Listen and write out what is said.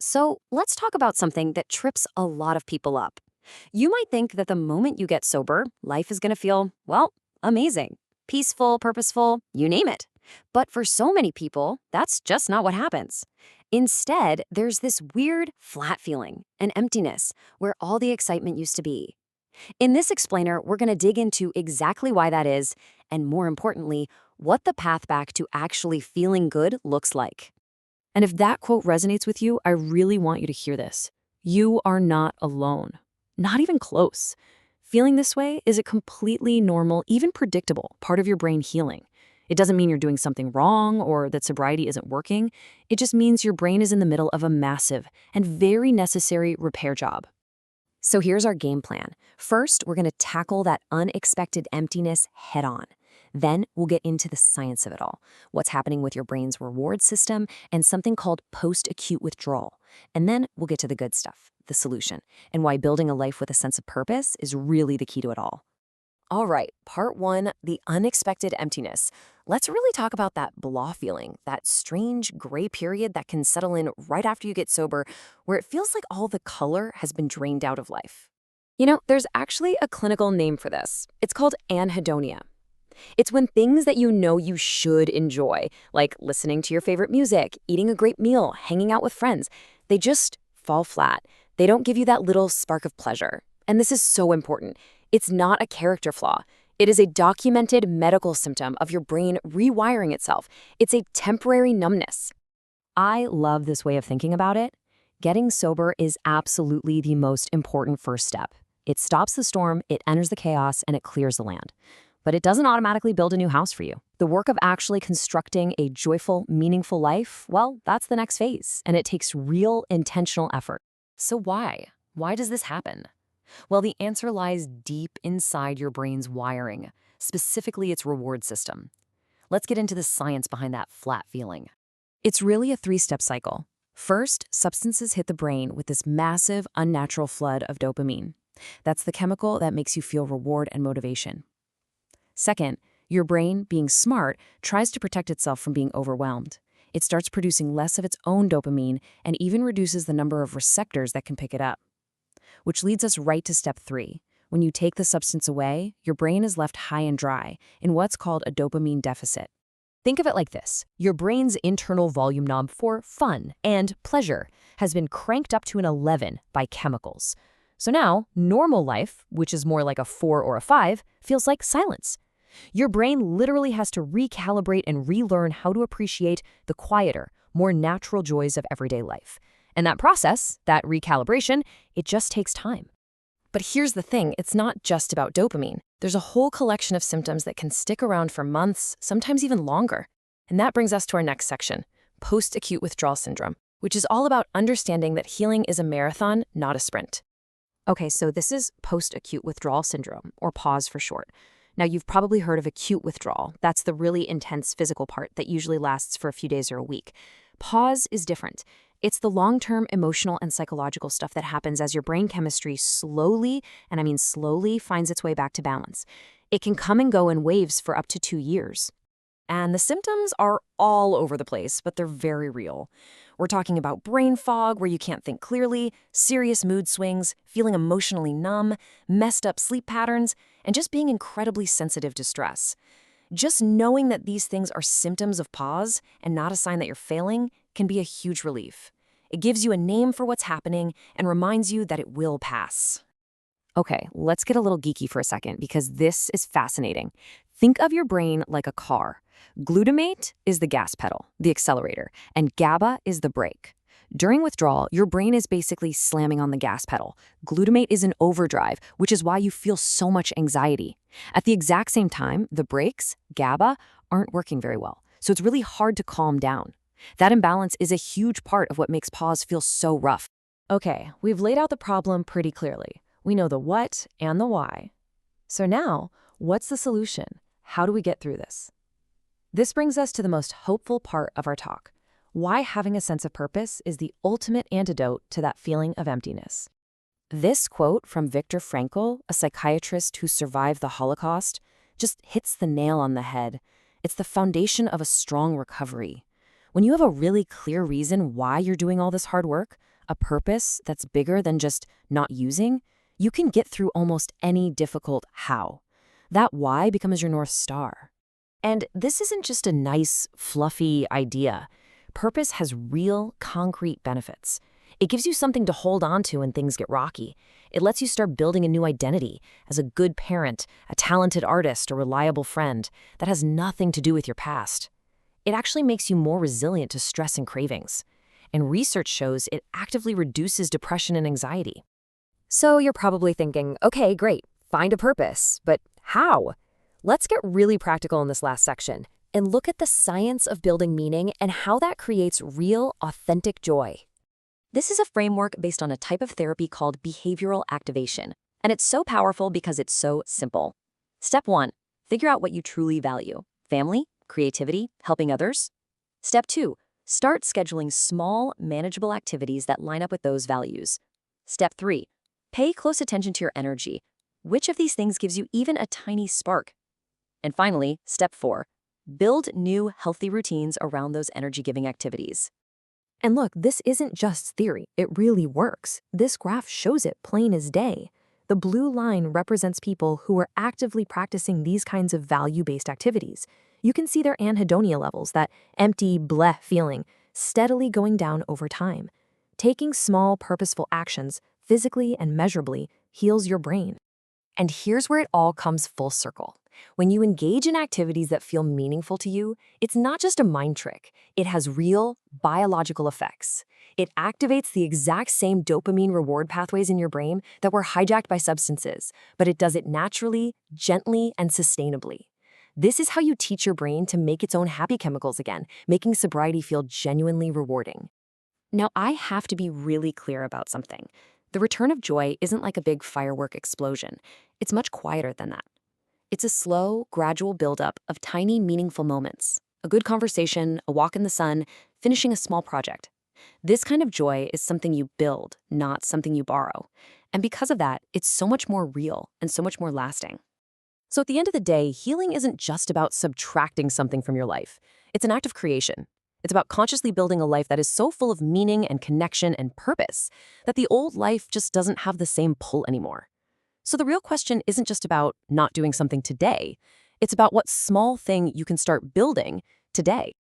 So let's talk about something that trips a lot of people up. You might think that the moment you get sober, life is going to feel, well, amazing, peaceful, purposeful, you name it. But for so many people, that's just not what happens. Instead, there's this weird, flat feeling, an emptiness, where all the excitement used to be. In this explainer, we're going to dig into exactly why that is, and more importantly, what the path back to actually feeling good looks like. And if that quote resonates with you, I really want you to hear this. You are not alone. Not even close. Feeling this way is a completely normal, even predictable part of your brain healing. It doesn't mean you're doing something wrong or that sobriety isn't working. It just means your brain is in the middle of a massive and very necessary repair job. So here's our game plan. First, we're going to tackle that unexpected emptiness head on. Then we'll get into the science of it all, what's happening with your brain's reward system, and something called post-acute withdrawal. And then we'll get to the good stuff, the solution, and why building a life with a sense of purpose is really the key to it all. All right, part one, the unexpected emptiness. Let's really talk about that blah feeling, that strange gray period that can settle in right after you get sober, where it feels like all the color has been drained out of life. There's actually a clinical name for this. It's called anhedonia. It's when things that you know you should enjoy, like listening to your favorite music, eating a great meal, hanging out with friends, they just fall flat. They don't give you that little spark of pleasure. And this is so important. It's not a character flaw. It is a documented medical symptom of your brain rewiring itself. It's a temporary numbness. I love this way of thinking about it. Getting sober is absolutely the most important first step. It stops the storm, it enters the chaos, and it clears the land. But it doesn't automatically build a new house for you. The work of actually constructing a joyful, meaningful life, well, that's the next phase, and it takes real, intentional effort. So why? Why does this happen? Well, the answer lies deep inside your brain's wiring, specifically its reward system. Let's get into the science behind that flat feeling. It's really a three-step cycle. First, substances hit the brain with this massive, unnatural flood of dopamine. That's the chemical that makes you feel reward and motivation. Second, your brain, being smart, tries to protect itself from being overwhelmed. It starts producing less of its own dopamine and even reduces the number of receptors that can pick it up. Which leads us right to step three. When you take the substance away, your brain is left high and dry in what's called a dopamine deficit. Think of it like this. Your brain's internal volume knob for fun and pleasure has been cranked up to an 11 by chemicals. So now, normal life, which is more like a 4 or a 5, feels like silence. Your brain literally has to recalibrate and relearn how to appreciate the quieter, more natural joys of everyday life. And that process, that recalibration, it just takes time. But here's the thing, it's not just about dopamine. There's a whole collection of symptoms that can stick around for months, sometimes even longer. And that brings us to our next section, Post-Acute Withdrawal Syndrome, which is all about understanding that healing is a marathon, not a sprint. Okay, so this is Post-Acute Withdrawal Syndrome, or PAWS for short. Now, you've probably heard of acute withdrawal. That's the really intense physical part that usually lasts for a few days or a week. PAWS is different. It's the long-term emotional and psychological stuff that happens as your brain chemistry slowly, and I mean slowly, finds its way back to balance. It can come and go in waves for up to 2 years. And the symptoms are all over the place, but they're very real. We're talking about brain fog, where you can't think clearly, serious mood swings, feeling emotionally numb, messed up sleep patterns, and just being incredibly sensitive to stress. Just knowing that these things are symptoms of PAWS and not a sign that you're failing can be a huge relief. It gives you a name for what's happening and reminds you that it will pass. Okay, let's get a little geeky for a second because this is fascinating. Think of your brain like a car. Glutamate is the gas pedal, the accelerator, and GABA is the brake. During withdrawal, your brain is basically slamming on the gas pedal. Glutamate is in overdrive, which is why you feel so much anxiety. At the exact same time, the brakes, GABA, aren't working very well, so it's really hard to calm down. That imbalance is a huge part of what makes PAWS feel so rough. Okay, we've laid out the problem pretty clearly. We know the what and the why. So now, what's the solution? How do we get through this? This brings us to the most hopeful part of our talk. Why having a sense of purpose is the ultimate antidote to that feeling of emptiness. This quote from Viktor Frankl, a psychiatrist who survived the Holocaust, just hits the nail on the head. It's the foundation of a strong recovery. When you have a really clear reason why you're doing all this hard work, a purpose that's bigger than just not using, you can get through almost any difficult how. That why becomes your North Star. And this isn't just a nice, fluffy idea. Purpose has real, concrete benefits. It gives you something to hold on to when things get rocky. It lets you start building a new identity as a good parent, a talented artist, a reliable friend that has nothing to do with your past. It actually makes you more resilient to stress and cravings. And research shows it actively reduces depression and anxiety. So you're probably thinking, okay, great, find a purpose, but how? Let's get really practical in this last section and look at the science of building meaning and how that creates real, authentic joy. This is a framework based on a type of therapy called behavioral activation, and it's so powerful because it's so simple. Step 1, figure out what you truly value: family, creativity, helping others. Step 2, start scheduling small, manageable activities that line up with those values. Step 3, pay close attention to your energy. Which of these things gives you even a tiny spark? And finally, step 4, build new, healthy routines around those energy-giving activities. And look, this isn't just theory. It really works. This graph shows it plain as day. The blue line represents people who are actively practicing these kinds of value-based activities. You can see their anhedonia levels, that empty, bleh feeling, steadily going down over time. Taking small, purposeful actions, physically and measurably, heals your brain. And here's where it all comes full circle. When you engage in activities that feel meaningful to you, it's not just a mind trick. It has real, biological effects. It activates the exact same dopamine reward pathways in your brain that were hijacked by substances, but it does it naturally, gently, and sustainably. This is how you teach your brain to make its own happy chemicals again, making sobriety feel genuinely rewarding. Now, I have to be really clear about something. The return of joy isn't like a big firework explosion. It's much quieter than that. It's a slow, gradual buildup of tiny, meaningful moments. A good conversation, a walk in the sun, finishing a small project. This kind of joy is something you build, not something you borrow. And because of that, it's so much more real and so much more lasting. So at the end of the day, healing isn't just about subtracting something from your life. It's an act of creation. It's about consciously building a life that is so full of meaning and connection and purpose that the old life just doesn't have the same pull anymore. So the real question isn't just about not doing something today. It's about what small thing you can start building today.